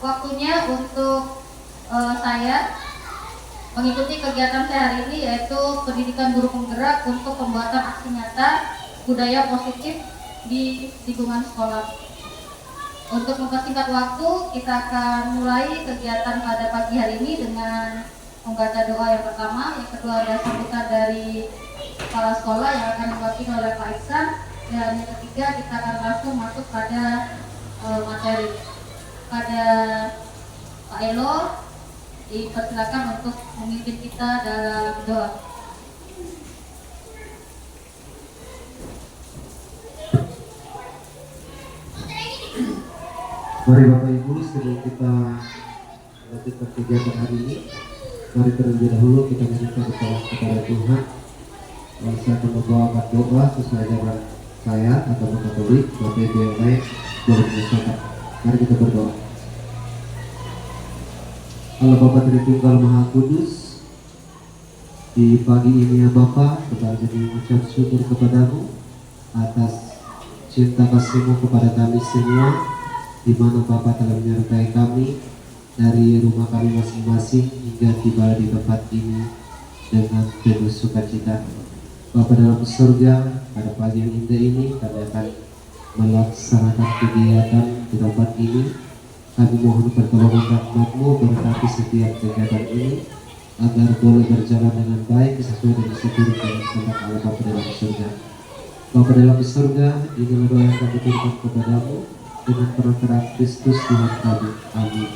waktunya untuk saya mengikuti kegiatan saya hari ini, yaitu pendidikan guru penggerak untuk pembuatan aksi nyata budaya positif di lingkungan sekolah. Untuk mempersingkat waktu, kita akan mulai kegiatan pada pagi hari ini dengan membaca doa yang pertama, yang kedua ada sambutan dari kepala sekolah yang akan diwakili oleh Pak Iksan, dan yang ketiga kita akan langsung masuk pada materi. Pada Pak Elo dipersilakan untuk memimpin kita dalam doa. Mari Bapak Ibu, sebelum kita melanjutkan kegiatan hari ini, mari terlebih dahulu kita minta bertolak kepada Tuhan. Saya akan membawakan doa sesuai ajaran saya atau Katolik. Bapak Ibu yang lain boleh menyesuaikan. Mari kita berdoa. Allah Bapa Tritunggal Maha Kudus, di pagi ini ya Bapa, kita jadi mengucap syukur kepadamu atas cinta kasih-Mu kepada kami semua, di mana Bapa telah menyertai kami dari rumah kami masing-masing hingga tiba di tempat ini dengan penuh sukacita. Bapa dalam surga, pada pagi yang indah ini kami akan melaksanakan kegiatan di tempat ini. Kami mohon pertolongan rahmat-Mu berkati setiap kegiatan ini agar boleh berjalan dengan baik sesuai dengan seturut dengan kehendak Allah Bapa dalam surga. Bapa dalam surga, inilah doa yang kami turunkan kepadamu dengan perantara Kristus Tuhan kami. Amin.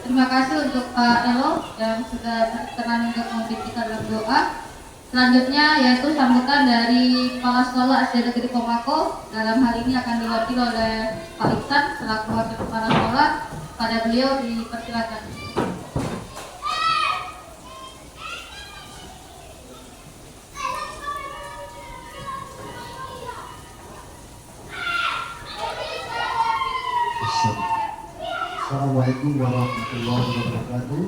Terima kasih untuk Pak Elo yang sudah berkenan untuk memimpin kita dalam doa. Selanjutnya yaitu sambutan dari Kepala Sekolah SD Negeri Komako. Dalam hal ini akan diwakili oleh Pak Iksan selaku Wakil Kepala Sekolah. Pada beliau dipersilakan. Assalamualaikum warahmatullahi wabarakatuh.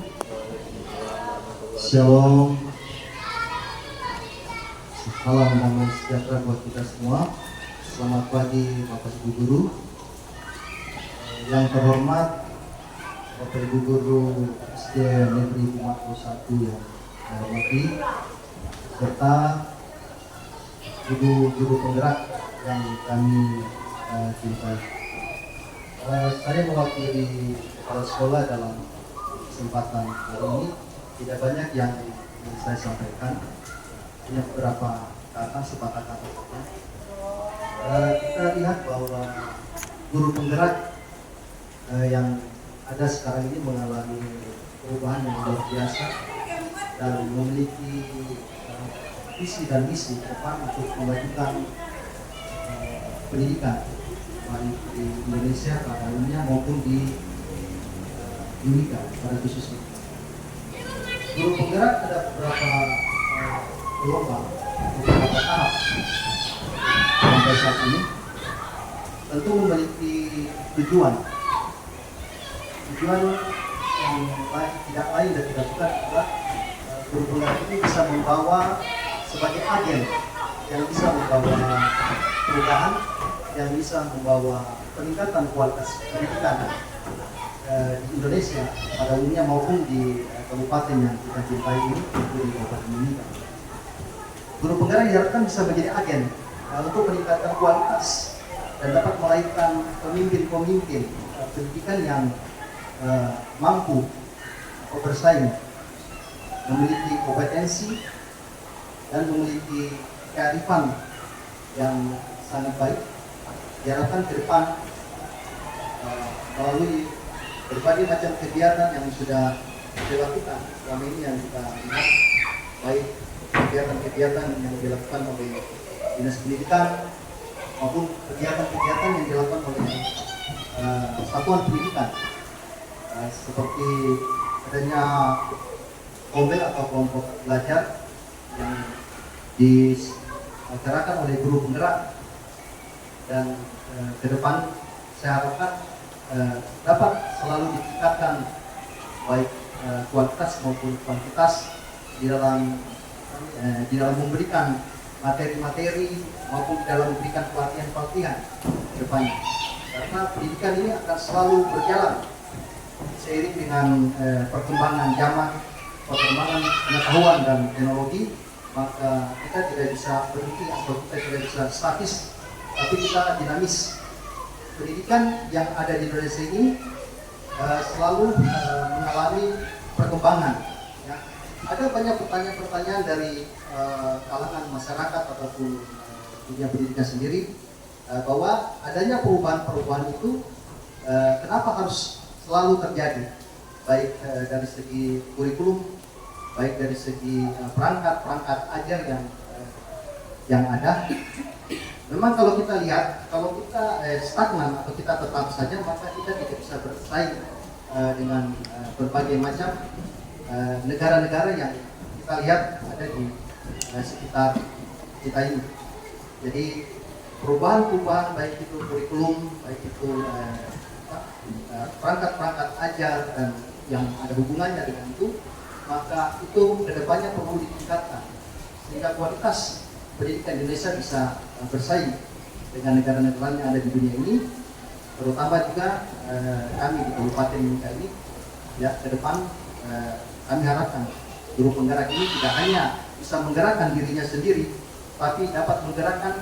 Shalom. Salam damai sejahtera buat kita semua. Selamat pagi Bapak Ibu Guru. Yang terhormat Bapak Ibu Guru SD Negeri Komako 1 yang saya hormati, serta Ibu-Guru penggerak yang kami cintai. Saya mewakili kepala sekolah dalam kesempatan hari ini. Tidak banyak yang saya sampaikan, hanya beberapa kata, sepatah kata saja. Kita lihat bahwa guru penggerak yang ada sekarang ini mengalami perubahan yang luar biasa dan memiliki visi dan misi ke depan untuk memajukan pendidikan baik di Indonesia pada umumnya maupun di Indonesia pada khususnya. Guru penggerak ada beberapa gelombang, beberapa tahap sampai saat ini, tentu memiliki tujuan yang tidak lain dan tidak bukan adalah guru penggerak ini bisa membawa sebagai agen yang bisa membawa perubahan, yang bisa membawa peningkatan kualitas pendidikan di Indonesia pada umumnya maupun di kabupaten yang kita cintai ini, yaitu di Kabupaten Mimika. Guru penggerak diharapkan bisa menjadi agen untuk peningkatan kualitas dan dapat melahirkan pemimpin-pemimpin pendidikan yang mampu bersaing, memiliki kompetensi dan memiliki kearifan yang sangat baik. Diharapkan ke depan melalui berbagai macam kegiatan yang sudah dilakukan selama ini yang kita lihat, baik kegiatan-kegiatan yang dilakukan oleh Dinas Pendidikan maupun kegiatan-kegiatan yang dilakukan oleh satuan pendidikan, seperti adanya KOBEL atau kelompok belajar yang diselenggarakan oleh guru penggerak. Dan ke depan saya harapkan dapat selalu ditingkatkan baik kualitas maupun kuantitas di dalam memberikan materi-materi maupun dalam memberikan pelatihan-pelatihan ke depannya. Karena pendidikan ini akan selalu berjalan seiring dengan perkembangan zaman, perkembangan pengetahuan dan teknologi, maka kita tidak bisa berhenti atau kita tidak bisa statis, tapi kita dinamis. Pendidikan yang ada di Indonesia ini selalu mengalami perkembangan. Ya. Ada banyak pertanyaan-pertanyaan dari kalangan masyarakat ataupun dunia pendidikan sendiri bahwa adanya perubahan-perubahan itu kenapa harus selalu terjadi, baik dari segi kurikulum, baik dari segi perangkat ajar yang ada. Memang kalau kita lihat, kalau kita stagnan atau kita tetap saja, maka kita tidak bisa bersaing dengan berbagai macam negara-negara yang kita lihat ada di sekitar kita ini. Jadi perubahan-perubahan baik itu kurikulum, baik itu perangkat-perangkat ajar dan yang ada hubungannya dengan itu, maka itu kedepannya perlu ditingkatkan sehingga kualitas pendidikan Indonesia bisa bersaing dengan negara-negara yang ada di dunia ini, terutama juga kami di Kabupaten Mimika ini. Ya, ke depan kami harapkan guru penggerak ini tidak hanya bisa menggerakkan dirinya sendiri, tapi dapat menggerakkan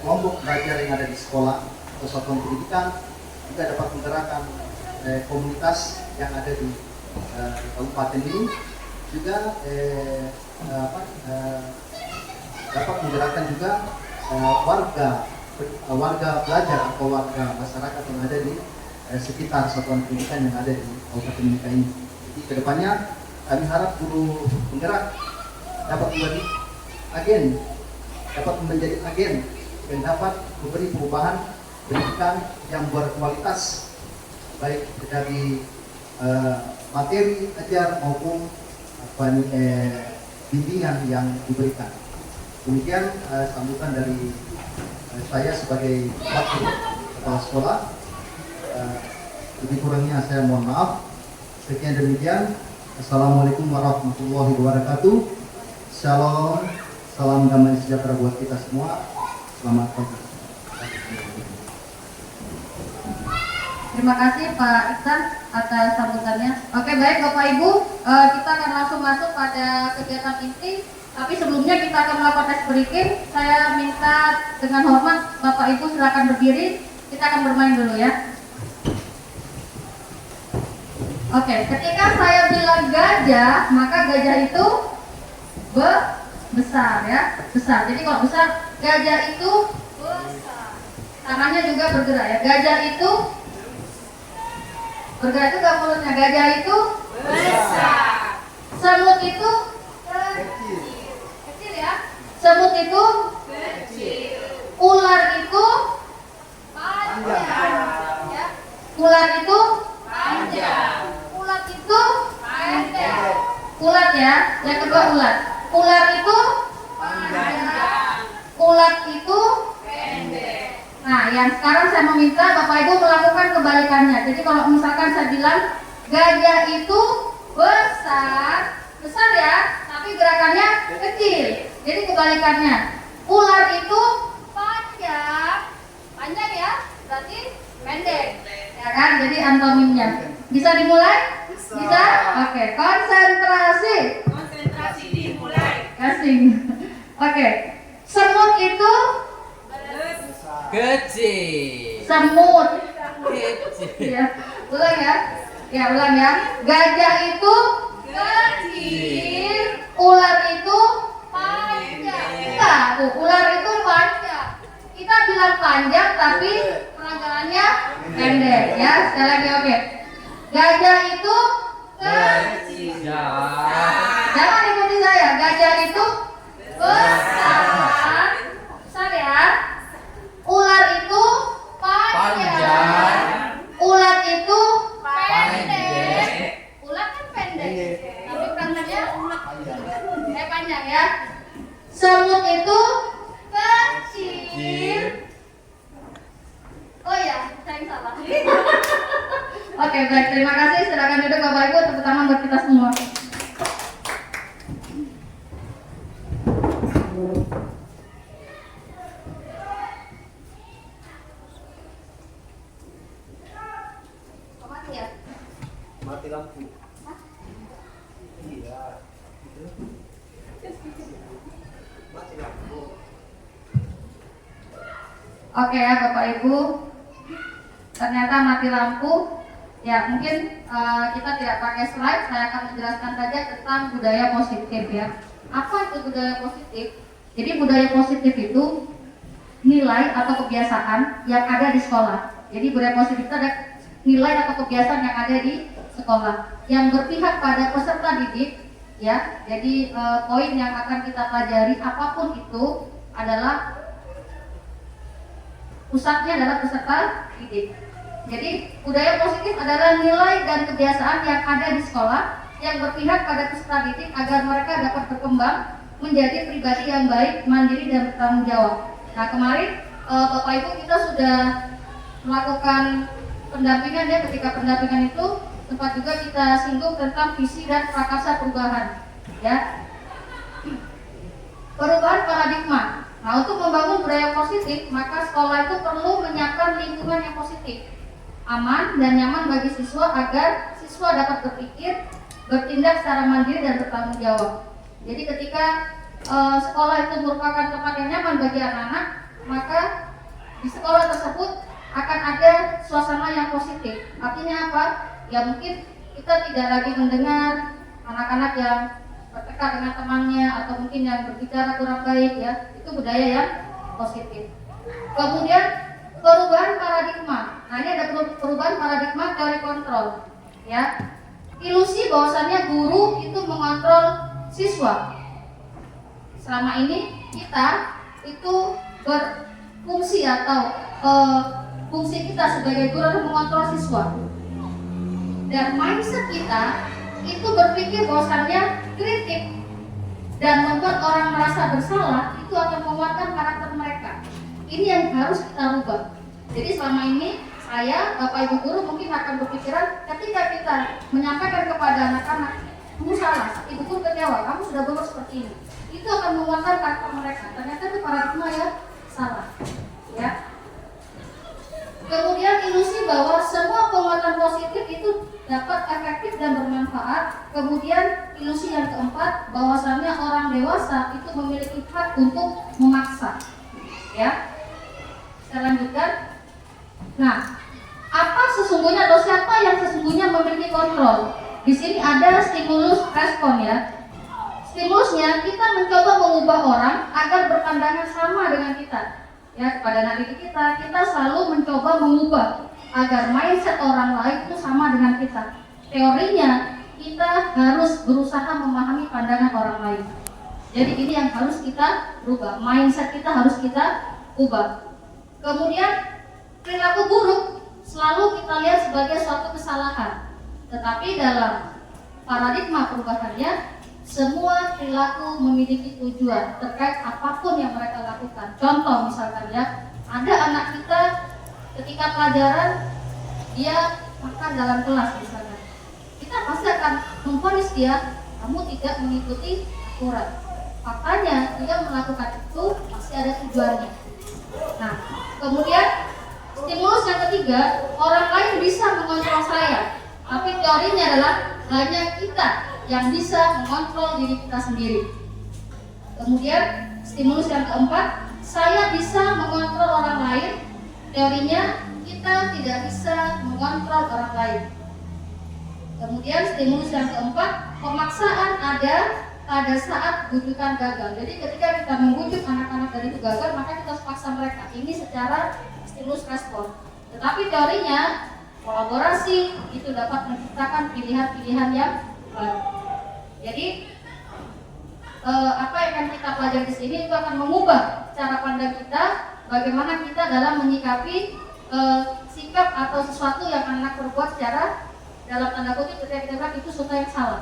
kelompok belajar yang ada di sekolah atau satuan pendidikan, juga dapat menggerakkan komunitas yang ada di kabupaten ini, juga dapat menggerakkan juga warga belajar atau warga masyarakat yang ada di sekitar satuan pendidikan yang ada di Kabupaten Mimika ini. Jadi kedepannya kami harap guru penggerak dapat menjadi agen yang dapat memberi perubahan pendidikan yang berkualitas, baik dari materi ajar maupun bimbingan yang diberikan. Demikian sambutan dari saya sebagai wakil kepala sekolah. Lebih kurangnya saya mohon maaf. Sekian demikian. Assalamualaikum warahmatullahi wabarakatuh. Shalom, salam damai sejahtera buat kita semua. Selamat pagi. Terima kasih Pak Iksan atas sambutannya. Oke, baik Bapak Ibu, kita akan langsung masuk pada kegiatan inti. Tapi sebelumnya kita akan melakukan tes berikir. Saya minta dengan hormat Bapak Ibu silakan berdiri. Kita akan bermain dulu ya. Oke, ketika saya bilang gajah, maka gajah itu besar ya, besar. Jadi kalau besar, gajah itu besar. Tangannya juga bergerak ya. Gajah itu bergerak itu gak mulutnya. Gajah itu besar. Semut itu kecil ya. Semut itu kecil. Ular itu panjang ya. Ular itu panjang. Ulat itu pendek. Ulat ya. Yang kedua ulat. Ular itu panjang. Ulat itu pendek. Nah, yang sekarang saya meminta Bapak Ibu melakukan kebalikannya. Jadi kalau misalkan saya bilang gajah itu besar ya, tapi gerakannya kecil. Jadi kebalikannya. Ular itu panjang ya, berarti pendek. Ya kan? Jadi antonimnya. Bisa dimulai? Bisa? Oke, konsentrasi. Konsentrasi dimulai. Kasih. Oke. Semut itu Kecil. semut. Kecil. Ya, ulang ya. Ya, ulang ya. Gajah itu kecil, ular itu panjang. Enggak, tuh, ular itu panjang. Kita bilang panjang tapi penanggalannya pendek ya. Sekali lagi oke. Gajah itu kecil. Jangan ikuti saya. Gajah itu besar. Besar ya. Ular itu panjang. Ulat itu pendek. Ulat kan pendek. Tapi penanggalannya panjang ya. Semut itu kecil. Oh ya, saya yang salah. Oke, baik. Terima kasih. Silakan duduk Bapak Ibu. Tepuk tangan buat kita semua. Mati lampu. Iya. Mati lampu. Oke ya Bapak Ibu, ternyata mati lampu. Ya mungkin kita tidak pakai slide, saya akan menjelaskan saja tentang budaya positif ya. Apa itu budaya positif? Jadi budaya positif itu nilai atau kebiasaan yang ada di sekolah. Jadi budaya positif itu ada nilai atau kebiasaan yang ada di sekolah yang berpihak pada peserta didik ya. Jadi poin yang akan kita pelajari apapun itu adalah pusatnya adalah peserta didik. Jadi budaya positif adalah nilai dan kebiasaan yang ada di sekolah yang berpihak pada peserta didik agar mereka dapat berkembang menjadi pribadi yang baik, mandiri dan bertanggung jawab. Nah kemarin Bapak Ibu kita sudah melakukan pendampingan ya. Ketika pendampingan itu sempat juga kita singgung tentang visi dan prakarsa perubahan ya. Perubahan paradigma. Nah untuk membangun budaya positif maka sekolah itu perlu menyiapkan lingkungan yang positif, aman dan nyaman bagi siswa agar siswa dapat berpikir, bertindak secara mandiri dan bertanggung jawab. Jadi ketika sekolah itu merupakan tempat yang nyaman bagi anak-anak, maka di sekolah tersebut akan ada suasana yang positif. Artinya apa? Ya mungkin kita tidak lagi mendengar anak-anak yang bertengkar dengan temannya atau mungkin yang berbicara kurang baik ya. Itu budaya yang positif. Kemudian perubahan paradigma. Nah ini ada perubahan paradigma teori kontrol ya. Ilusi bahwasannya guru itu mengontrol siswa. Selama ini kita itu berfungsi atau fungsi kita sebagai guru adalah mengontrol siswa. Dan mindset kita itu berpikir bahwasannya kritik dan membuat orang merasa bersalah itu akan menguatkan karakter mereka. Ini yang harus kita rubah. Jadi selama ini saya, Bapak Ibu guru mungkin akan berpikiran ketika kita menyampaikan kepada anak-anak, kamu salah, ibu guru kecewa, kamu sudah berbuat seperti ini. Itu akan menguatkan karakter mereka. Ternyata itu paradigma ya salah. Ya. Kemudian ilusi bahwa semua penguatan positif itu dapat efektif dan bermanfaat. Kemudian ilusi yang keempat, bahwasannya orang dewasa itu memiliki hak untuk memaksa. Ya. Saya lanjutkan. Nah, apa sesungguhnya atau siapa yang sesungguhnya memiliki kontrol? Di sini ada stimulus respon ya. Stimulusnya kita mencoba mengubah orang agar berpandangan sama dengan kita. Ya, kepada anak didik kita selalu mencoba mengubah agar mindset orang lain itu sama dengan kita. Teorinya kita harus berusaha memahami pandangan orang lain. Jadi ini yang harus kita rubah. Mindset kita harus kita ubah. Kemudian perilaku buruk selalu kita lihat sebagai suatu kesalahan. Tetapi dalam paradigma perubahannya, semua perilaku memiliki tujuan terkait apapun yang mereka lakukan. Contoh misalkan ya, ada anak kita ketika pelajaran dia makan dalam kelas misalkan. Kita pasti akan memvonis dia, kamu tidak mengikuti aturan. Faktanya dia melakukan itu pasti ada tujuannya. Nah, kemudian stimulus yang ketiga, orang lain bisa mengontrol saya, tapi teorinya adalah hanya kita yang bisa mengontrol diri kita sendiri. Kemudian stimulus yang keempat, saya bisa mengontrol orang lain. Teorinya kita tidak bisa mengontrol orang lain. Kemudian stimulus yang keempat, pemaksaan ada pada saat bujukan gagal. Jadi ketika kita membujuk anak-anak dari itu gagal, maka kita harus paksa mereka. Ini secara stimulus respon. Tetapi teorinya kolaborasi itu dapat menciptakan pilihan-pilihan yang baru. Jadi apa yang akan kita pelajari di sini itu akan mengubah cara pandang kita, bagaimana kita dalam menyikapi sikap atau sesuatu yang anak perbuat secara dalam tanda kutip ketika kita bilang itu sesuatu yang salah.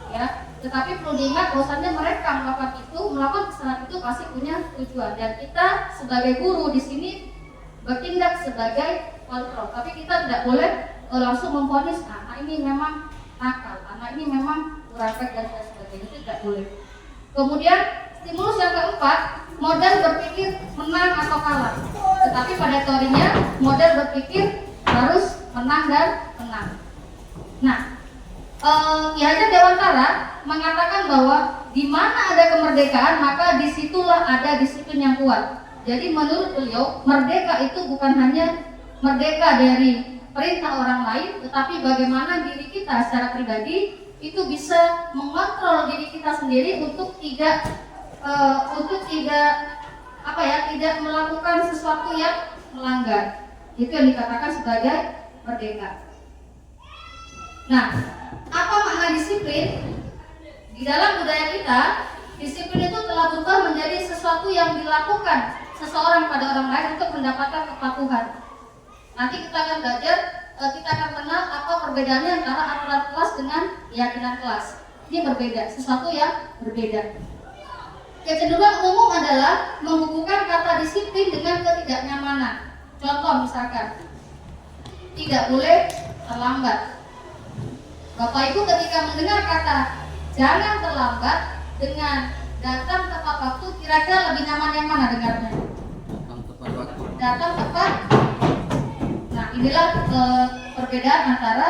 Ya, tetapi perlu diingat bahwasannya mereka melakukan kesalahan itu pasti punya tujuan, dan kita sebagai guru di sini bertindak sebagai kontrol. Tapi kita tidak boleh langsung memvonis anak ini memang nakal, anak ini memang kurang baik dan sebagainya, itu tidak boleh. Kemudian stimulus yang keempat, model berpikir menang atau kalah. Tetapi pada teorinya model berpikir harus menang dan menang. Nah, Ki Hajar Dewantara mengatakan bahwa di mana ada kemerdekaan maka disitulah ada disiplin yang kuat. Jadi menurut beliau merdeka itu bukan hanya merdeka dari perintah orang lain, tetapi bagaimana diri kita secara pribadi itu bisa mengontrol diri kita sendiri untuk tidak tidak melakukan sesuatu yang melanggar. Itu yang dikatakan sebagai merdeka. Nah, apa makna disiplin? Di dalam budaya kita, disiplin itu telah berubah menjadi sesuatu yang dilakukan seseorang pada orang lain untuk mendapatkan kepatuhan. Nanti kita akan belajar, kita akan kenal apa perbedaannya antara aturan kelas dengan keyakinan kelas. Ini berbeda, sesuatu yang berbeda. Kecenderungan umum adalah menghubungkan kata disiplin dengan ketidaknyamanan. Contoh misalkan, tidak boleh terlambat. Bapak Ibu ketika mendengar kata jangan terlambat dengan datang tepat waktu, kira-kira lebih nyaman yang mana dengarnya? Datang tepat waktu. Datang tepat. Nah, inilah perbedaan antara,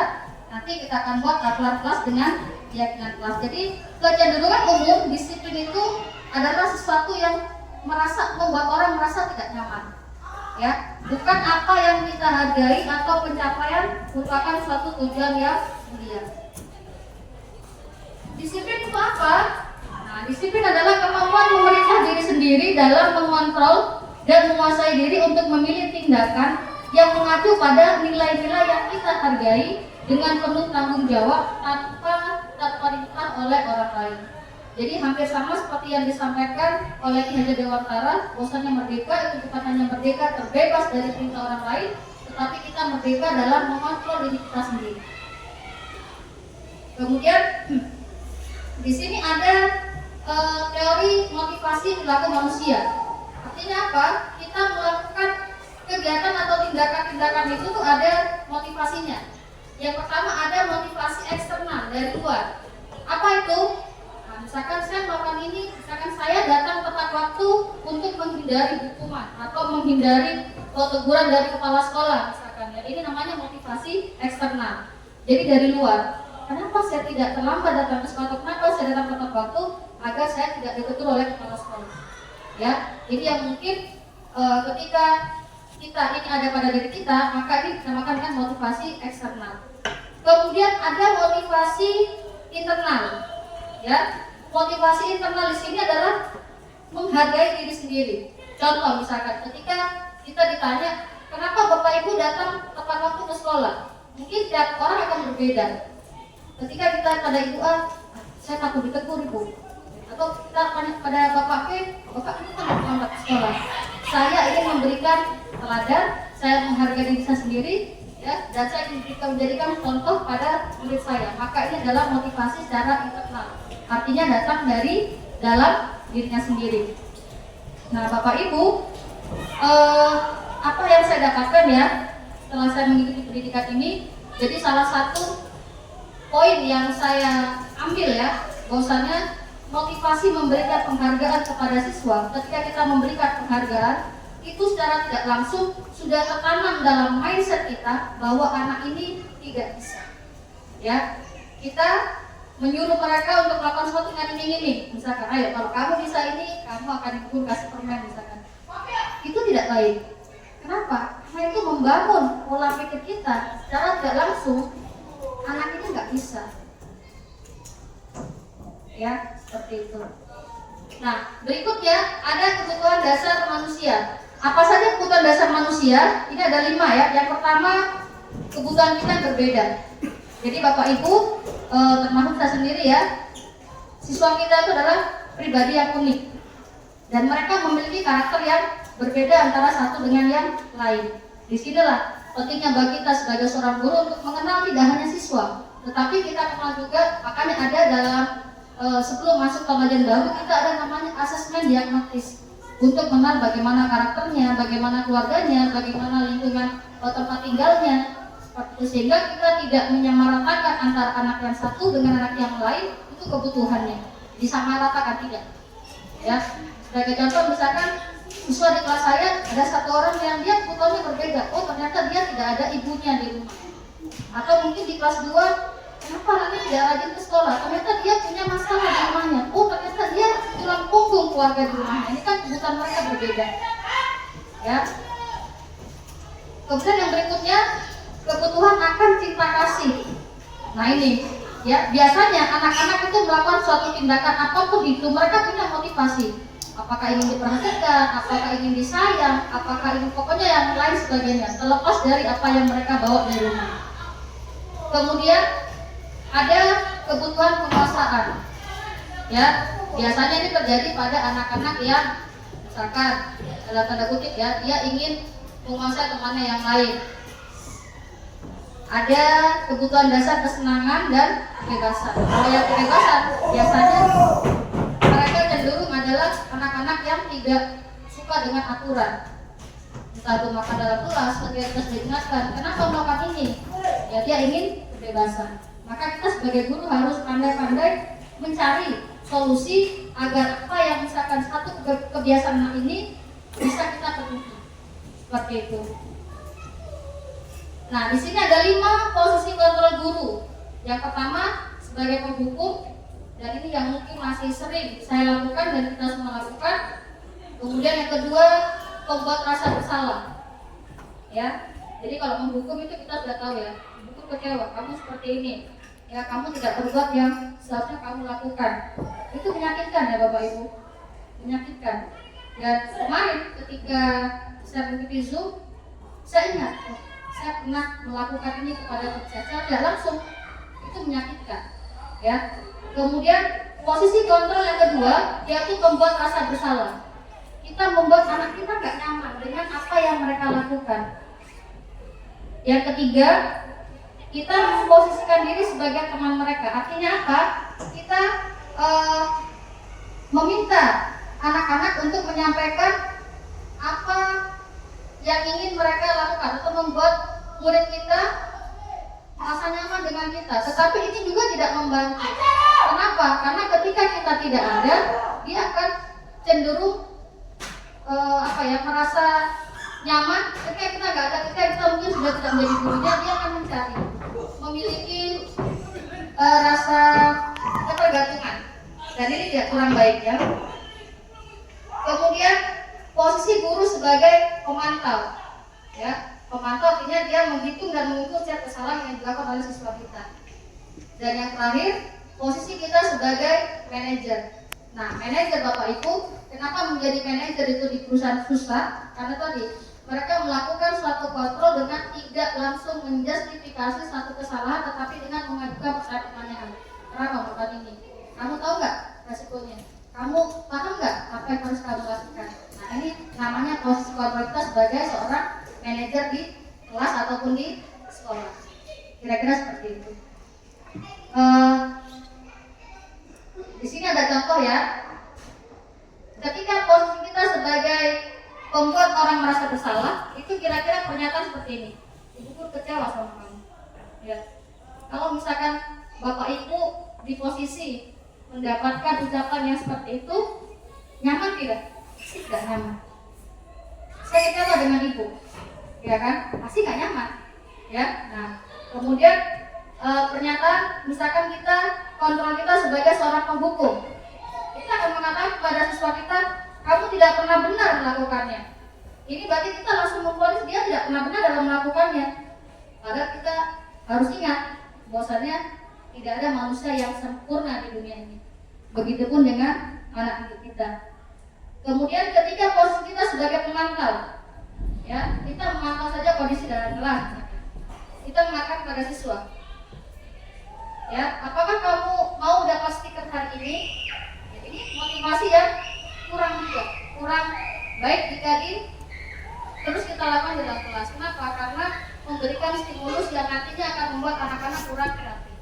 nanti kita akan buat aturan kelas dengan keyakinan kelas. Jadi kecenderungan umum disiplin itu adalah sesuatu yang membuat orang merasa tidak nyaman. Ya, bukan apa yang kita hargai atau pencapaian merupakan suatu tujuan yang mulia. Disiplin itu apa? Nah, disiplin adalah kemampuan memerintah diri sendiri dalam mengontrol dan menguasai diri untuk memilih tindakan yang mengacu pada nilai-nilai yang kita hargai dengan penuh tanggung jawab tanpa terperintah oleh orang lain. Jadi hampir sama seperti yang disampaikan oleh Ki Hajar Dewantara, bahwasanya merdeka itu bukan hanya merdeka terbebas dari perintah orang lain, tetapi kita merdeka dalam mengontrol diri kita sendiri. Kemudian di sini ada teori motivasi perilaku manusia. Artinya apa? Kita melakukan kegiatan atau tindakan-tindakan itu tuh ada motivasinya. Yang pertama ada motivasi eksternal dari luar. Apa itu? Nah, misalkan saya melakukan ini, misalkan saya datang tepat waktu untuk menghindari hukuman atau menghindari teguran dari kepala sekolah misalkan ya. Ini namanya motivasi eksternal. Jadi dari luar. Kenapa saya tidak terlambat datang ke sekolah? Kenapa saya datang tepat waktu? Agar saya tidak ditegur oleh kepala sekolah. Ya, ini yang mungkin ketika kita ini ada pada diri kita, maka ini dinamakan dengan motivasi eksternal. Kemudian ada motivasi internal. Ya, motivasi internal di sini adalah menghargai diri sendiri. Contoh misalkan ketika kita ditanya, kenapa Bapak Ibu datang tepat waktu ke sekolah? Mungkin tiap orang akan berbeda. Ketika kita pada Ibu A, saya takut ditegur Ibu. Atau kita tanya pada Bapak P, Bapak itu kan terlambat ke sekolah. Saya ingin memberikan teladan, saya menghargai diri saya sendiri, ya, dan saya ingin menjadikan contoh pada murid saya. Maka ini adalah motivasi secara internal. Artinya datang dari dalam dirinya sendiri. Nah, Bapak Ibu, apa yang saya dapatkan ya setelah saya mengikuti pendidikan ini, jadi salah satu poin yang saya ambil ya, bahwasanya motivasi memberikan penghargaan kepada siswa. Ketika kita memberikan penghargaan, itu secara tidak langsung sudah tertanam dalam mindset kita bahwa anak ini tidak bisa. Ya, kita menyuruh mereka untuk melakukan sesuatu dengan ini. Misalkan, ayo kalau kamu bisa ini, kamu akan diberi kasih permen misalkan. Itu tidak baik. Kenapa? Karena itu membangun pola pikir kita secara tidak langsung. Anak ini nggak bisa. Ya, seperti itu. Nah, berikutnya ada kebutuhan dasar manusia. Apa saja kebutuhan dasar manusia? Ini ada 5 ya. Yang pertama, kebutuhan kita berbeda. Jadi Bapak Ibu, termasuk saya sendiri ya, siswa kita itu adalah pribadi yang unik. Dan mereka memiliki karakter yang berbeda antara satu dengan yang lain. Disinilah pentingnya bagi kita sebagai seorang guru untuk mengenal tidak hanya siswa, tetapi kita kenal juga, makanya ada dalam sebelum masuk pembelajaran baru kita ada namanya asesmen diagnostis untuk mengenal bagaimana karakternya, bagaimana keluarganya, bagaimana lingkungan tempat tinggalnya, seperti itu, sehingga kita tidak menyamaratakan antara anak yang satu dengan anak yang lain itu kebutuhannya, disamaratakan tidak. Ya, sebagai contoh misalkan siswa di kelas saya ada satu orang yang dia kebutuhannya berbeda. Oh ternyata dia tidak ada ibunya di rumah. Atau mungkin di kelas 2, kenapa anaknya tidak rajin ke sekolah? Ternyata dia punya masalah di rumahnya. Oh, ternyata dia tulang punggung keluarga di rumahnya. Ini kan kebutuhan mereka berbeda. Ya. Kemudian yang berikutnya, kebutuhan akan cinta kasih. Nah ini, ya biasanya anak-anak itu melakukan suatu tindakan apapun itu, mereka punya motivasi. Apakah ingin diperhatikan, apakah ingin disayang, apakah ingin pokoknya yang lain sebagainya, terlepas dari apa yang mereka bawa dari rumah. Kemudian ada kebutuhan penguasaan. Ya, biasanya ini terjadi pada anak-anak yang misalkan dalam tanda kutip ya, dia ingin menguasai temannya yang lain. Ada kebutuhan dasar kesenangan dan kebebasan. Kalau yang kebebasan biasanya mereka cenderung adalah anak-anak yang tidak suka dengan aturan. Entah itu makan dalam kelas, ketika kita diingatkan, kenapa melakukan ini? Ya dia ingin kebebasan. Maka kita sebagai guru harus pandai-pandai mencari solusi agar apa yang misalkan satu kebiasaan ini bisa kita penuhi. Seperti itu. Nah, di sini ada 5 posisi kontrol guru. Yang pertama sebagai penghukum, dan ini yang mungkin masih sering saya lakukan dan kita semua lakukan. Kemudian yang kedua, membuat rasa bersalah. Ya, jadi kalau menghukum itu kita sudah tahu ya, menghukum kecewa, kamu seperti ini. Ya, kamu tidak berbuat yang seharusnya kamu lakukan. Itu menyakitkan ya Bapak Ibu, menyakitkan. Dan kemarin ketika saya mengikuti Zoom, saya ingat saya pernah melakukan ini kepada saya tidak langsung, itu menyakitkan ya. Kemudian posisi kontrol yang kedua yaitu membuat rasa bersalah. Kita membuat anak kita gak nyaman dengan apa yang mereka lakukan. Yang ketiga, kita memposisikan diri sebagai teman mereka. Artinya apa? Kita meminta anak-anak untuk menyampaikan apa yang ingin mereka lakukan atau membuat murid kita merasa nyaman dengan kita. Tetapi ini juga tidak membantu. Kenapa? Karena ketika kita tidak ada, dia akan cenderung merasa nyaman. Ketika kita nggak ada, ketika kita mungkin sudah tidak menjadi gurunya, dia akan mencari, memiliki rasa ketergantungan. Dan ini tidak kurang baik ya. Kemudian posisi guru sebagai pemantau, ya, pemantau artinya dia menghitung dan mengukur setiap kesalahan yang dilakukan oleh siswa kita. Dan yang terakhir, posisi kita sebagai manajer. Nah, manajer Bapak Ibu, kenapa menjadi manajer itu di perusahaan susah? Karena tadi mereka melakukan suatu kontrol dengan tidak langsung menjustifikasi satu kesalahan, tetapi dengan mengajukan pertanyaan. Kenapa melakukan ini? Kamu tahu nggak resikonya? Kamu paham nggak apa yang harus kamu lakukan? Nah, ini namanya posisi kontrol kita sebagai seorang manajer di kelas ataupun di sekolah. Kira-kira seperti itu. Di sini ada contoh ya. Ketika posisi kita sebagai membuat orang merasa bersalah, itu kira-kira pernyataan seperti ini. Ibu pun kecewa sama kamu. Ya. Kalau misalkan Bapak Ibu di posisi mendapatkan ucapan yang seperti itu, nyaman tidak? Pasti tidak nyaman. Saya kecewa dengan ibu, ya kan? Pasti nggak nyaman, ya. Nah, kemudian pernyataan, misalkan kita kontrol kita sebagai seorang penghukum, kita akan mengatakan kepada siswa kita, kamu tidak pernah benar melakukannya. Ini berarti kita langsung memvonis dia tidak pernah benar dalam melakukannya. Padahal kita harus ingat bahwasanya tidak ada manusia yang sempurna di dunia ini. Begitupun dengan anak didik kita. Kemudian ketika posisi kita sebagai pemantau, ya, kita memantau saja kondisi dalam kelas. Kita mengatakan kepada siswa, ya, apakah kamu mau dapat stiker hari ini? Ya, ini motivasi yang kurang juga, kurang baik jika terus kita lakukan di dalam kelas. Kenapa? Karena memberikan stimulus yang nantinya akan membuat anak-anak kurang kreatif.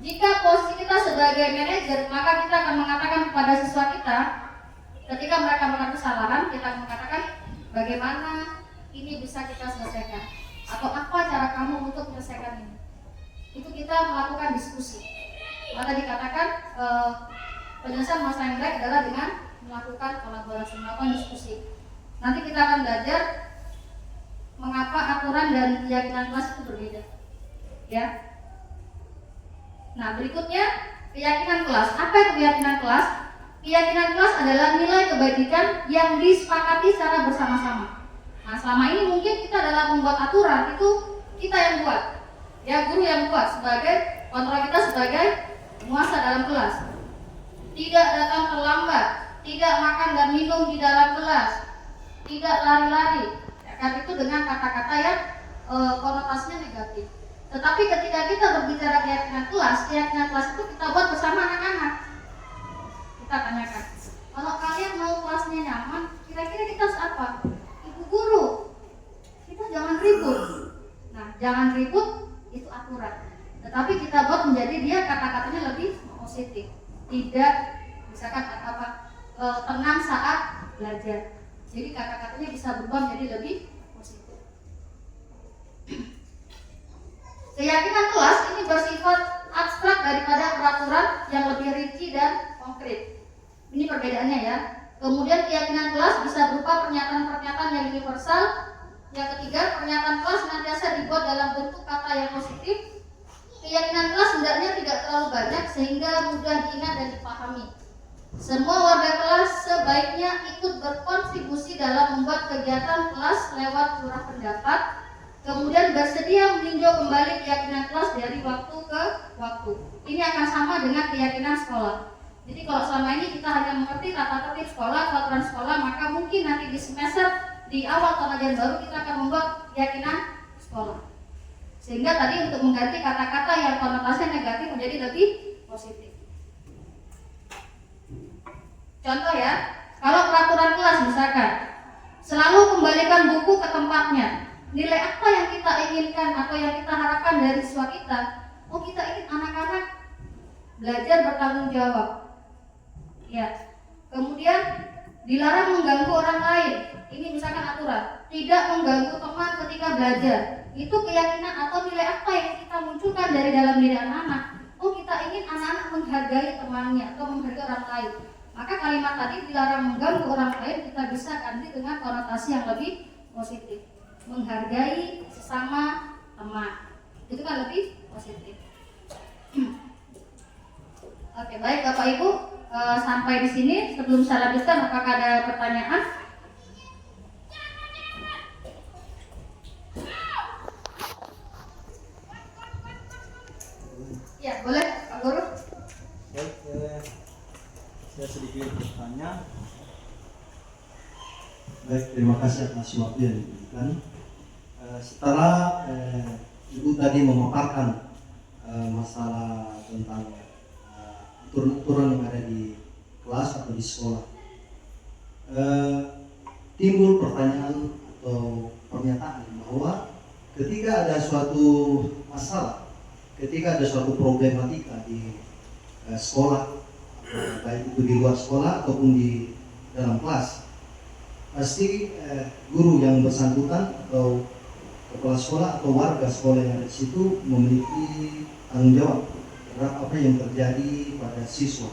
Jika posisi kita sebagai manajer, maka kita akan mengatakan kepada siswa kita, ketika mereka melakukan kesalahan, kita akan mengatakan bagaimana ini bisa kita selesaikan, atau apa cara kamu untuk menyelesaikan ini. Itu kita melakukan diskusi. Maka dikatakan penyelesaian masalah yang baik adalah dengan melakukan kolaborasi, melakukan diskusi. Nanti kita akan belajar mengapa aturan dan keyakinan kelas itu berbeda. Ya. Nah, berikutnya keyakinan kelas. Apa itu keyakinan kelas? Keyakinan kelas adalah nilai kebajikan yang disepakati secara bersama-sama. Nah, selama ini mungkin kita dalam membuat aturan itu kita yang buat, ya guru yang buat sebagai kontrol kita sebagai penguasa dalam kelas. Tidak datang terlambat, tidak makan dan minum di dalam kelas, tidak lari-lari. Ya, kan itu dengan kata-kata yang konotasinya negatif. Tetapi ketika kita berbicara keyakinan kelas itu kita buat bersama anak-anak. Kita tanyakan, kalau kalian mau kelasnya nyaman, kira-kira kita harus apa? Ibu guru, kita jangan ribut. Nah, jangan ribut itu aturan. Tetapi kita buat menjadi dia kata-katanya lebih positif. Tidak misalkan tenang saat belajar. Jadi kata-katanya bisa berubah menjadi lebih positif. Keyakinan kelas ini bersifat abstrak daripada peraturan yang lebih rinci dan konkret. Ini perbedaannya ya. Kemudian keyakinan kelas bisa berupa pernyataan-pernyataan yang universal. Yang ketiga, pernyataan kelas senantiasa dibuat dalam bentuk kata yang positif. Keyakinan kelas hendaknya tidak terlalu banyak sehingga mudah diingat dan dipahami. Semua warga kelas sebaiknya ikut berkontribusi dalam membuat kegiatan kelas lewat curah pendapat, kemudian bersedia meninjau kembali keyakinan kelas dari waktu ke waktu. Ini akan sama dengan keyakinan sekolah. Jadi kalau selama ini kita hanya mengerti tata tertib sekolah, peraturan sekolah, maka mungkin nanti di semester di awal tahun ajaran baru kita akan membuat keyakinan sekolah. Sehingga tadi untuk mengganti kata-kata yang konotasinya negatif menjadi lebih positif. Contoh ya, kalau peraturan kelas misalkan, selalu kembalikan buku ke tempatnya. Nilai apa yang kita inginkan atau yang kita harapkan dari siswa kita? Oh, kita ingin anak-anak belajar bertanggung jawab. Ya. Kemudian dilarang mengganggu orang lain. Ini misalkan aturan, tidak mengganggu teman ketika belajar. Itu keyakinan atau nilai apa yang kita munculkan dari dalam diri anak-anak. Oh, kita ingin anak-anak menghargai temannya atau menghargai orang lain. Maka kalimat tadi dilarang mengganggu orang lain kita bisa ganti dengan konotasi yang lebih positif. Menghargai sesama teman. Itu kan lebih positif. Oke, baik Bapak Ibu, sampai di sini. Sebelum saya lanjutkan, apakah ada pertanyaan? Ya, boleh Pak Guru. Baik, saya sedikit bertanya. Baik, terima kasih atas waktu yang diberikan. Setelah Ibu tadi memaparkan masalah tentang aturan-aturan yang ada di kelas atau di sekolah, timbul pertanyaan atau pernyataan bahwa ketika ada suatu masalah, ketika ada suatu problematika di sekolah, baik itu di luar sekolah ataupun di dalam kelas, pasti guru yang bersangkutan atau kepala sekolah atau warga sekolah yang ada di situ memiliki tanggung jawab terhadap apa yang terjadi pada siswa.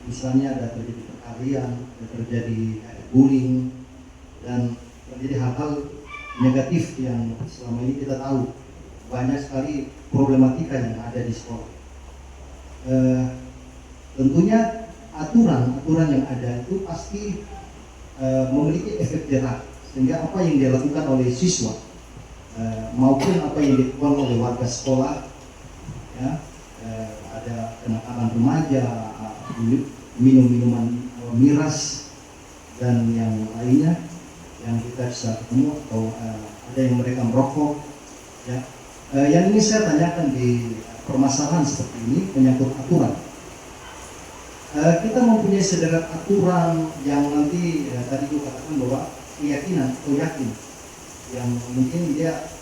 Misalnya ada terjadi perkelahian, ada terjadi bullying, dan terjadi hal-hal negatif yang selama ini kita tahu banyak sekali problematika yang ada di sekolah. Tentunya aturan yang ada itu pasti memiliki efek jerah, sehingga apa yang dilakukan oleh siswa maupun apa yang dilakukan oleh warga sekolah, ya, ada kenakalan remaja, minum-minuman miras dan yang lainnya yang kita bisa ketemu, atau ada yang mereka merokok, ya. Yang ini saya tanyakan di permasalahan seperti ini menyangkut aturan. Kita mempunyai sederet aturan yang nanti tadi gue katakan bahwa keyakinan atau yakin yang mungkin dia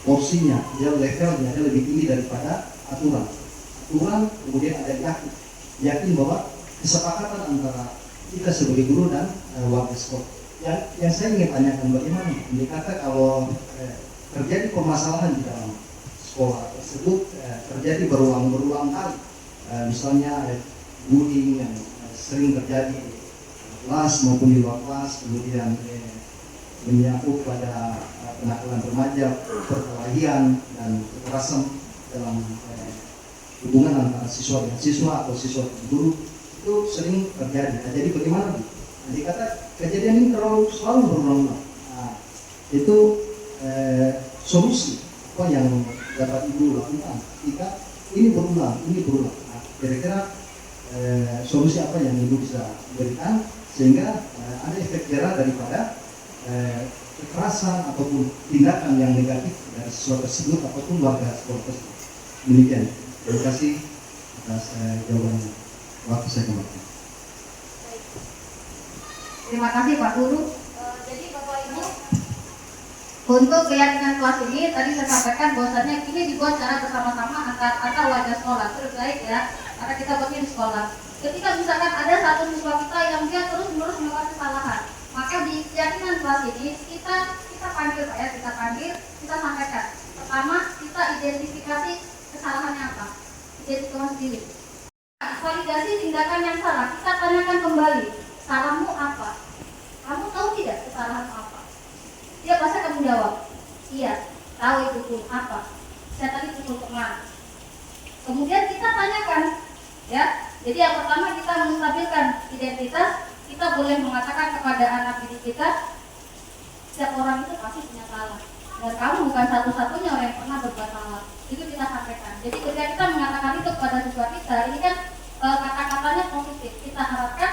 porsinya, dia levelnya dia lebih tinggi daripada aturan. Aturan kemudian ada yakin bahwa kesepakatan antara kita sebagai guru dan warga sekolah. Yang saya ingin tanyakan, bagaimana dikata kalau terjadi permasalahan di dalam sekolah tersebut, terjadi berulang kali, misalnya bullying yang sering terjadi di kelas maupun di luar kelas, kemudian menyangkut pada kenakalan remaja, perkelahian dan kekerasan dalam hubungan antara siswa dengan siswa atau siswa dengan guru itu sering terjadi. Nah, jadi bagaimana? Nanti kata kejadian ini terlalu selalu berulang-ulang. Nah, itu solusi apa yang dapat Ibu lakukan jika ini berulang. Nah, kira-kira solusi apa yang Ibu bisa berikan sehingga ada efek jerah daripada kekerasan ataupun tindakan yang negatif dari siswa tersebut ataupun warga sekolah tersebut. Demikian. Terima kasih atas jawabannya. Waktu saya kembali. Terima kasih Pak Guru. Jadi Bapak Ibu, untuk keyakinan kelas ini tadi saya sampaikan bahwasanya ini dibuat secara bersama-sama antar warga sekolah. Terus baik ya, karena kita buatnya di sekolah. Ketika misalkan ada satu siswa kita yang dia terus-menerus melakukan kesalahan, maka di keyakinan kelas ini kita panggil Pak ya, kita sampaikan. Pertama, kita identifikasi kesalahannya apa, identifikasi sendiri. Validasi tindakan yang salah, kita tanyakan kembali, salahmu apa? Kamu tahu tidak kesalahanmu apa? Dia pasti akan menjawab, iya, tahu itu pun apa? Saya tadi pukul teman. Kemudian kita tanyakan, ya. Jadi yang pertama kita menstabilkan identitas. Kita boleh mengatakan kepada anak didik kita, setiap orang itu pasti punya salah. Dan kamu bukan satu-satunya orang yang pernah berbuat salah. Itu kita sampaikan. Jadi ketika kita mengatakan itu kepada siswa kita, ini kan kata-katanya positif. Kita harapkan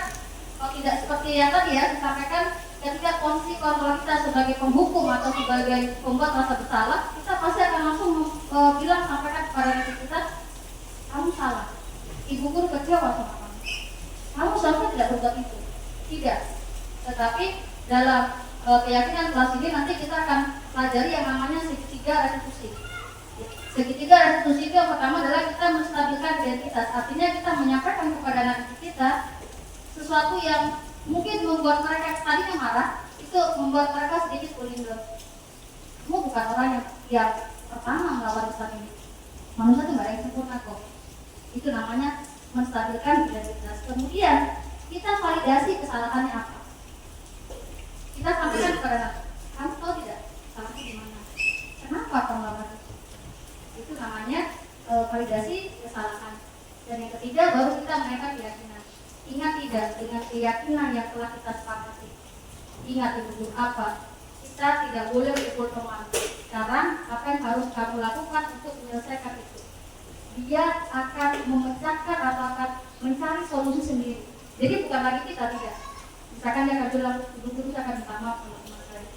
kalau tidak seperti yang tadi ya disampaikan, ketika kondisi kontrol kita sebagai penghukum atau sebagai pembuat rasa bersalah, kita pasti akan langsung bilang, sampaikan kepada didik kita, kamu salah. Ibu guru kecewa sama kamu. Kamu seharusnya tidak berbuat itu. Tidak. Tetapi dalam keyakinan kelas ini nanti kita akan pelajari yang namanya segitiga restitusi. Segitiga restitusi itu yang pertama adalah kita menstabilkan identitas. Artinya kita menyampaikan kepada anak didik kita sesuatu yang mungkin membuat mereka tadinya marah, itu membuat mereka sedikit kulingger. Kamu bukan orang yang pertama melawan Islam ini. Manusia itu nggak ada yang sempurna kok. Itu namanya menstabilkan identitas. Kemudian kita validasi kesalahannya apa. Kita sampaikan kepada anak, kamu tahu tidak salahnya di mana? Kenapa kamu melakukan itu? Itu namanya validasi kesalahan. Dan yang ketiga baru kita menaikkan keyakinan. Ingat tidak dengan keyakinan yang telah kita sepakati. Ingat itu apa? Kita tidak boleh pukul teman. Sekarang apa yang harus kamu lakukan untuk menyelesaikan itu? Dia akan memecahkan atau akan mencari solusi sendiri. Jadi bukan lagi kita tidak. Misalkan dia akan bilang, guru akan minta maaf kalau teman saya.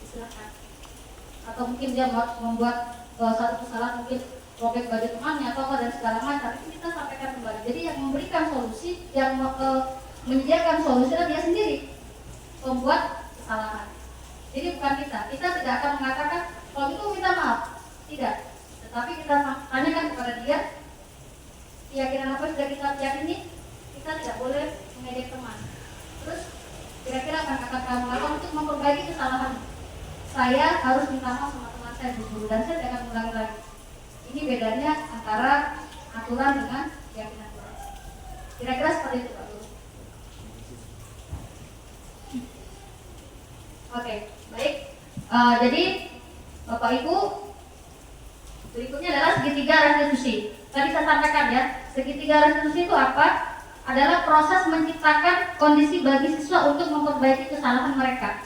Silakan. Atau mungkin dia membuat satu kesalahan, mungkin robek baju temannya atau apa dan segala macam. Itu kita sampaikan kembali. Jadi yang memberikan solusi, yang menyediakan solusi adalah dia sendiri, membuat kesalahan. Jadi bukan kita. Kita tidak akan mengatakan kalau itu minta maaf. Tidak. Tetapi kita tanyakan kepada dia, keyakinan apa sudah kita yakini, kita tidak boleh mengejek teman. Terus kira-kira akan kamu lakukan untuk memperbaiki kesalahan. Saya harus minta maaf sama teman saya dulu dan saya tidak akan ulangi lagi. Ini bedanya antara aturan dengan keyakinan. Kira-kira seperti itu Pak Guru. Oke, baik. Jadi Bapak Ibu, berikutnya adalah segitiga restitusi. Tadi saya sampaikan ya, segitiga restitusi itu apa? Adalah proses menciptakan kondisi bagi siswa untuk memperbaiki kesalahan mereka,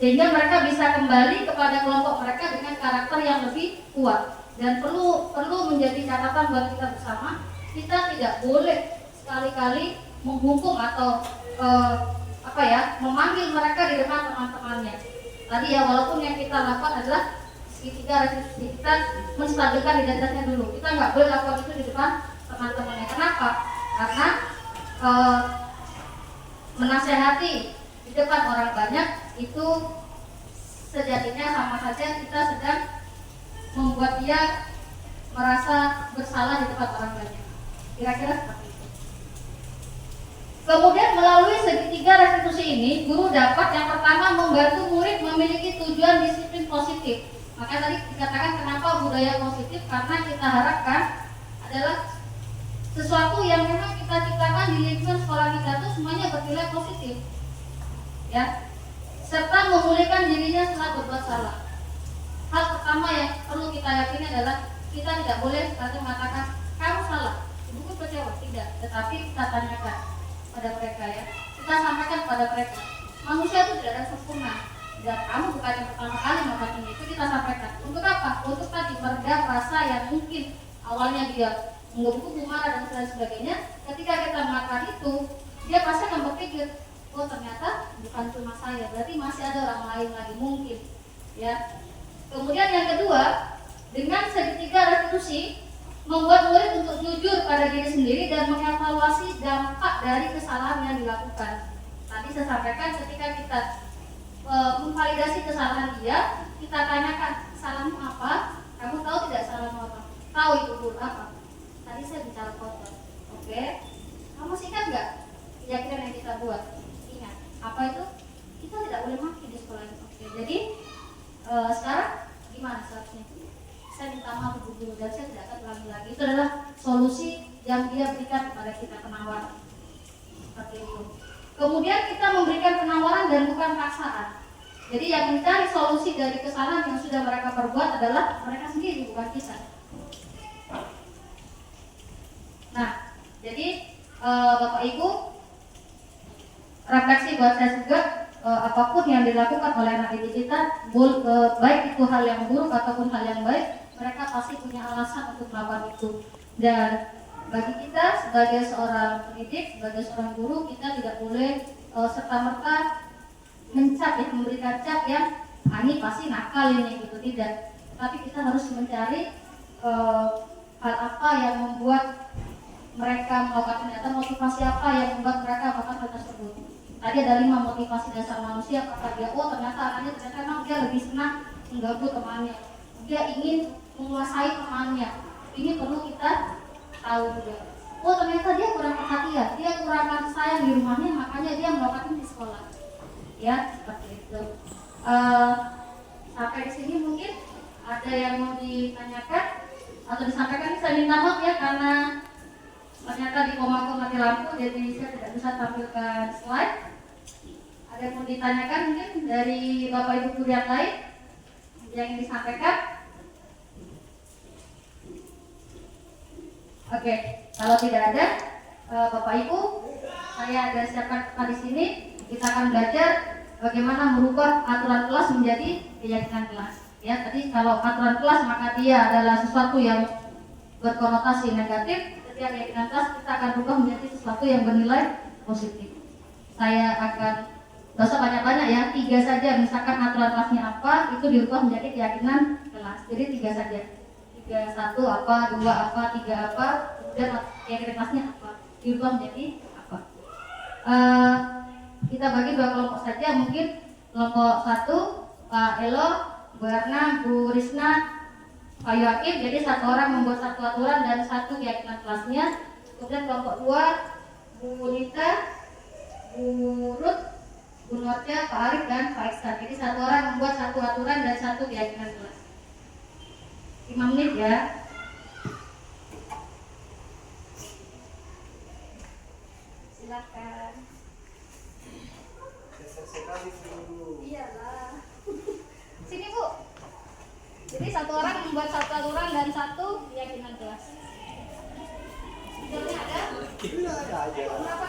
sehingga mereka bisa kembali kepada kelompok mereka dengan karakter yang lebih kuat. Dan perlu menjadi catatan buat kita bersama, kita tidak boleh sekali-kali menghukum atau memanggil mereka di depan teman-temannya. Tadi ya, walaupun yang kita lakukan adalah segitiga restitusi, kita menstabilkan identitasnya dulu. Kita nggak boleh lakukan itu di depan teman-temannya. Kenapa? Karena menasehati di depan orang banyak itu sejatinya sama saja kita sedang membuat dia merasa bersalah di depan orang banyak. Kira-kira seperti itu. Kemudian melalui segitiga restitusi ini, guru dapat yang pertama membantu murid memiliki tujuan disiplin positif. Maka tadi dikatakan kenapa budaya positif, karena kita harapkan adalah sesuatu yang memang kita ciptakan di lingkungan sekolah kita itu semuanya bernilai positif. Ya, serta memulihkan dirinya setelah berbuat salah. Hal pertama yang perlu kita yakini adalah kita tidak boleh sekali mengatakan kamu salah, ibuku kecewa, tidak. Tetapi kita tanyakan pada mereka ya, kita sampaikan pada mereka, manusia itu tidak ada sempurna. Dan kamu bukan yang pertama kali melakukan ini, itu kita sampaikan. Untuk apa? Untuk tadi meredam rasa yang mungkin awalnya dia menggebu-gebu, marah dan sebagainya. Ketika kita melakukan itu, dia pasti akan berpikir, oh ternyata bukan cuma saya, berarti masih ada orang lain lagi mungkin, ya. Kemudian yang kedua, dengan segitiga restitusi, membuat murid untuk jujur pada diri sendiri dan mengevaluasi dampak dari kesalahan yang dilakukan. Tadi saya sampaikan ketika kita memvalidasi kesalahan dia, kita tanyakan salahmu apa? Kamu tahu tidak salahmu apa? Tahu itu dulu apa? Tadi saya bicara kotor, oke? Kamu masih ingat nggak keyakinan yang kita buat? Ingat, apa itu? Kita tidak boleh maki di sekolah ini, oke? Jadi sekarang gimana seharusnya? Saya minta maaf ibu guru dan saya tidak akan ulangi lagi. Itu adalah solusi yang dia berikan kepada kita, penawaran seperti itu. Kemudian kita memberikan penawaran dan bukan paksaan. Jadi yang mencari solusi dari kesalahan yang sudah mereka perbuat adalah mereka sendiri, bukan kita. Nah, jadi Bapak Ibu, refleksi buat saya juga, apapun yang dilakukan oleh anak didik kita, baik itu hal yang buruk ataupun hal yang baik, mereka pasti punya alasan untuk melakukan itu. Dan bagi kita sebagai seorang pendidik, sebagai seorang guru, kita tidak boleh serta-merta mencap, ya, memberikan cap yang ini pasti nakal ini, gitu, tidak. Tapi kita harus mencari hal apa yang membuat mereka melakukan, ternyata motivasi apa yang membuat mereka melakukan hal tersebut. Tadi ada 5 motivasi dasar manusia. Kata dia, oh ternyata anaknya ternyata memang dia lebih senang mengganggu temannya, dia ingin menguasai temannya. Ini perlu kita tahu juga. Oh ternyata dia kurang perhatian, dia kurang kasih sayang di rumahnya, makanya dia melakukan di sekolah. Ya seperti itu. Sampai di sini mungkin ada yang mau ditanyakan atau disampaikan. Saya minta maaf ya karena ternyata di Komako mati lampu, jadi saya tidak bisa tampilkan slide. Ada yang mau ditanyakan mungkin dari Bapak Ibu guru yang lain yang ingin disampaikan? Oke, kalau tidak ada, Bapak Ibu, saya ada siapkan di sini. Kita akan belajar bagaimana merubah aturan kelas menjadi keyakinan kelas. Ya, tadi kalau aturan kelas maka dia adalah sesuatu yang berkonotasi negatif. Setiap keyakinan kelas kita akan berubah menjadi sesuatu yang bernilai positif. Saya akan gak usah banyak-banyak ya, 3 saja. Misalkan aturan kelasnya apa, itu dirubah menjadi keyakinan kelas. Jadi 3 saja. 3, 1 apa, 2 apa, 3 apa, kemudian keyakinan kelasnya apa, dirubah menjadi apa. Kita bagi 2 kelompok saja, mungkin kelompok 1 Pak Elo, Bu Erna, Bu Risna, Pak Yoakim. Jadi 1 orang membuat 1 aturan dan 1 keyakinan kelasnya. Kemudian kelompok 2 Bu Nita, Bu Ruth, Bu Norja, Pak Arif dan Pak Iksan. Jadi 1 orang membuat 1 aturan dan 1 keyakinan kelas. 5 menit ya. Silakan. Sekali dulu. Iyalah. Sini Bu. Jadi 1 orang membuat 1 aturan dan 1 keyakinan kelas. Spidolnya ada? Tidak ada aja. Berapa?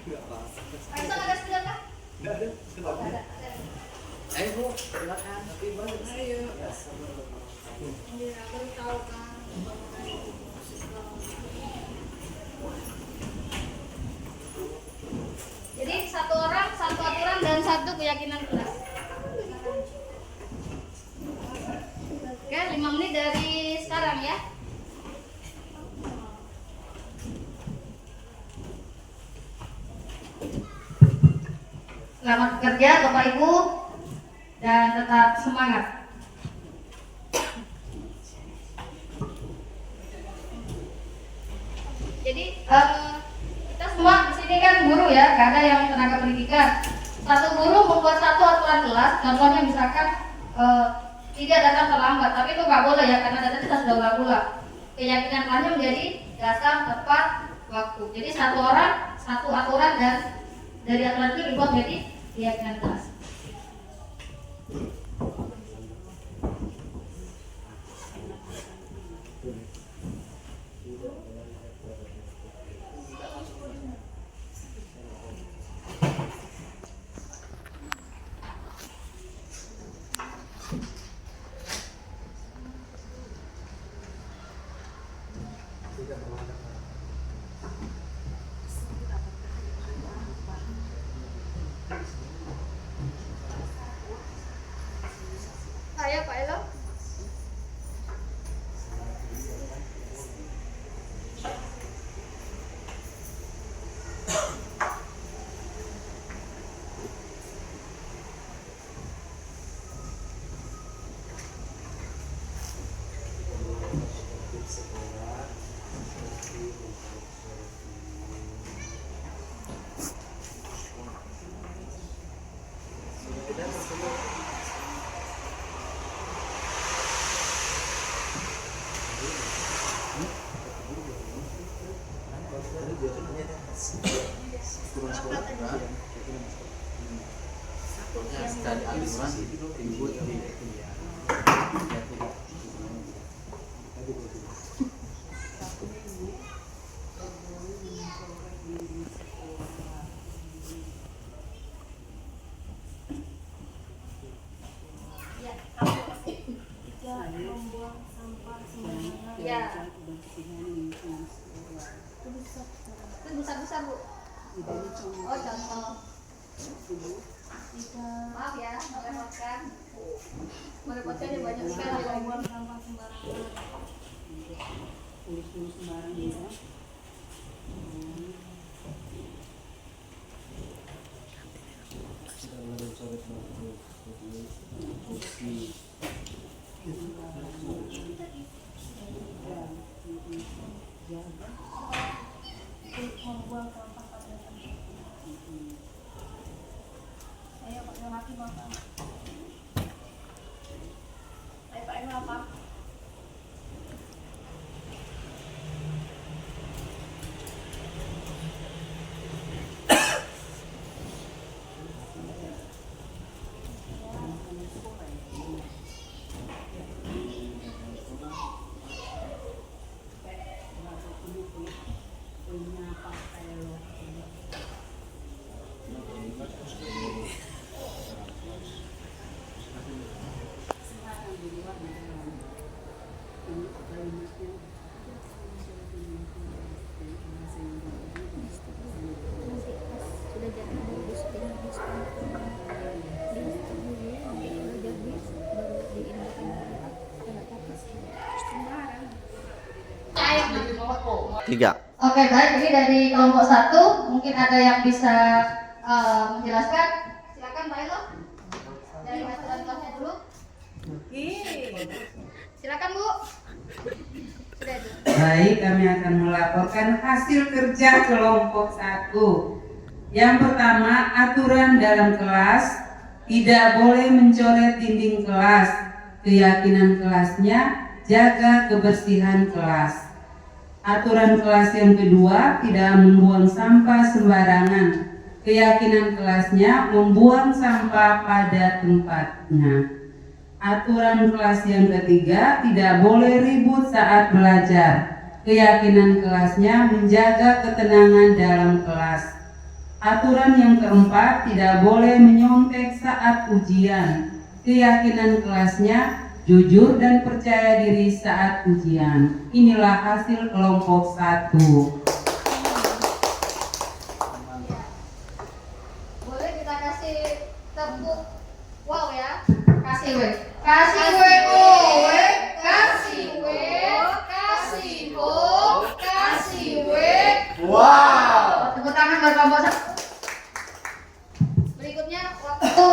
Tidak apa. Pak Iksan ada spidol kah? Tidak ada. Oh, ada. Ayo Bu, silakan. Tapi banyak. Ayo. Ya, sama. Iya, baru tahu kan. Jadi 1 orang, 1 aturan dan 1 keyakinan kelas. Oke, 5 menit dari sekarang ya. Selamat bekerja Bapak Ibu dan tetap semangat. Jadi kita semua di sini kan guru ya, gak ada yang tenaga pendidikan. 1 guru membuat 1 aturan kelas, contohnya misalkan tidak datang terlambat, tapi itu nggak boleh ya karena data kita sudah ulang-ulang. Keyakinan kelasnya menjadi datang tepat waktu. Jadi 1 orang 1 aturan dan dari aturan itu dibuat menjadi keyakinan kelas. Ayo Pak Elo. Dari aturan dibuat di Ya. Itu bisa Bu. Oh contoh. Maaf ya, merepotkan. Merepotkan ya banyak sekali buang sampah sembarangan. Tulis sembarang ya. Membuang sampah pada tempatnya. Ayo Pak Yohaki Bapak. Ayo Pak Elo apa? tiga. Oke baik, ini dari kelompok 1 mungkin ada yang bisa menjelaskan. Silakan Pak Elo. Dari aturan kelasnya dulu. Silakan Bu. Sudah Bu. Baik, kami akan melaporkan hasil kerja kelompok 1. Yang pertama, aturan dalam kelas tidak boleh mencoret dinding kelas. Keyakinan kelasnya jaga kebersihan kelas. Aturan kelas yang kedua, tidak membuang sampah sembarangan. Keyakinan kelasnya membuang sampah pada tempatnya. Aturan kelas yang ketiga, tidak boleh ribut saat belajar. Keyakinan kelasnya menjaga ketenangan dalam kelas. Aturan yang keempat, tidak boleh menyontek saat ujian. Keyakinan kelasnya jujur dan percaya diri saat ujian. Inilah hasil kelompok 1. Boleh kita kasih tepuk wow ya. Kasih W. Kasih W. O W. Kasih W. Kasih O. Kasih W. Wow. Tepuk tangan buat kelompok 1. Berikutnya waktu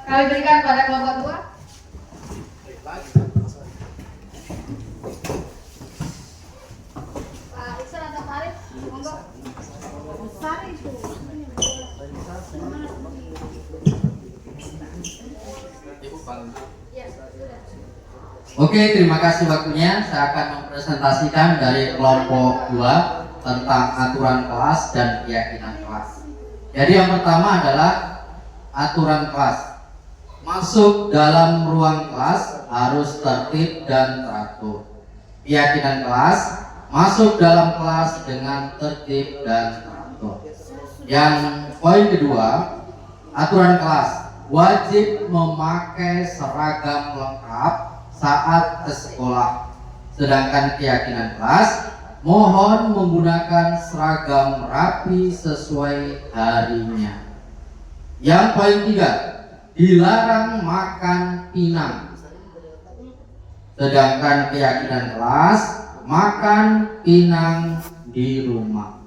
kami berikan pada kelompok 2. Pak Iksan atau Pak Arif, monggo. Sari itu. Ya, sudah. Oke, terima kasih waktunya. Saya akan mempresentasikan dari kelompok 2 tentang aturan kelas dan keyakinan kelas. Jadi yang pertama adalah aturan kelas. Masuk dalam ruang kelas harus tertib dan teratur. Keyakinan kelas, masuk dalam kelas dengan tertib dan teratur. Yang poin kedua, aturan kelas wajib memakai seragam lengkap saat ke sekolah. Sedangkan keyakinan kelas mohon menggunakan seragam rapi sesuai harinya. Yang poin 3, dilarang makan pinang. Sedangkan keyakinan kelas makan pinang di rumah.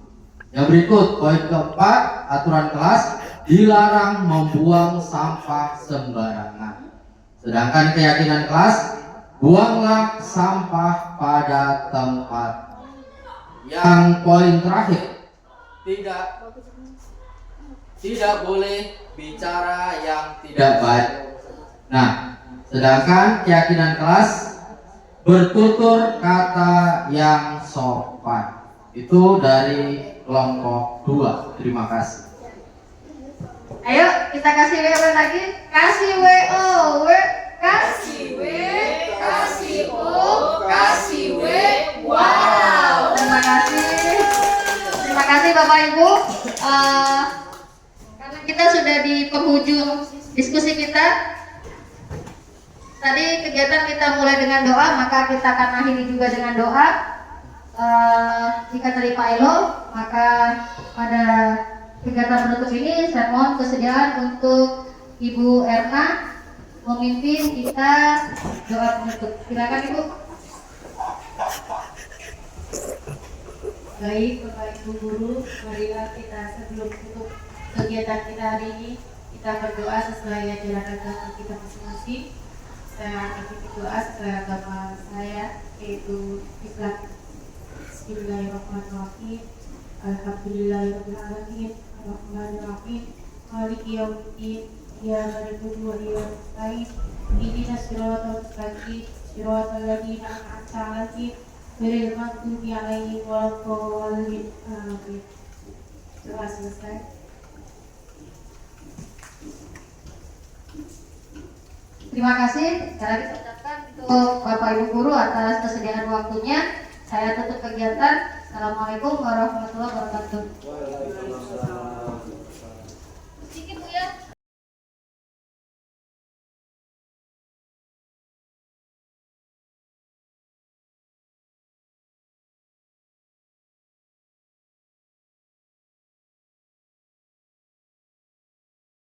Yang berikut poin keempat, aturan kelas dilarang membuang sampah sembarangan. Sedangkan keyakinan kelas buanglah sampah pada tempat. Yang poin terakhir, tidak boleh bicara yang tidak baik. Nah, sedangkan keyakinan kelas bertutur kata yang sopan. Itu dari kelompok 2. Terima kasih. Ayo kita kasih WO lagi. Kasih WO, kasih W, kasih O, kasih W. Wow. Terima kasih. Terima kasih Bapak Ibu. Karena kita sudah di penghujung diskusi kita. Tadi kegiatan kita mulai dengan doa, maka kita akan akhiri juga dengan doa. Jika tadi Pak Elo, maka pada kegiatan penutup ini saya mohon kesediaan untuk Ibu Erna memimpin kita doa penutup. Silakan Ibu. Baik Bapak Ibu Guru, marilah kita sebelum tutup kegiatan kita hari ini kita berdoa sesuai ajaran agama kita masing-masing. Saya akan berdoa sesuai agama saya, yaitu Islam. Bismillahirrahmanirrahim. Alhamdulillahirabbil alamin. Arrahmanirrahim. Maliki yaumiddin. Iyyaka na'budu wa iyyaka nasta'in. Ihdinas siratal mustaqim. Siratal ladzina an'amta 'alaihim ghairil maghdubi 'alaihim waladdallin. Amin. Doa selesai. Terima kasih. Sekali lagi saya ucapkan untuk Bapak Ibu Guru atas kesediaan waktunya. Saya tutup kegiatan. Assalamualaikum warahmatullahi wabarakatuh.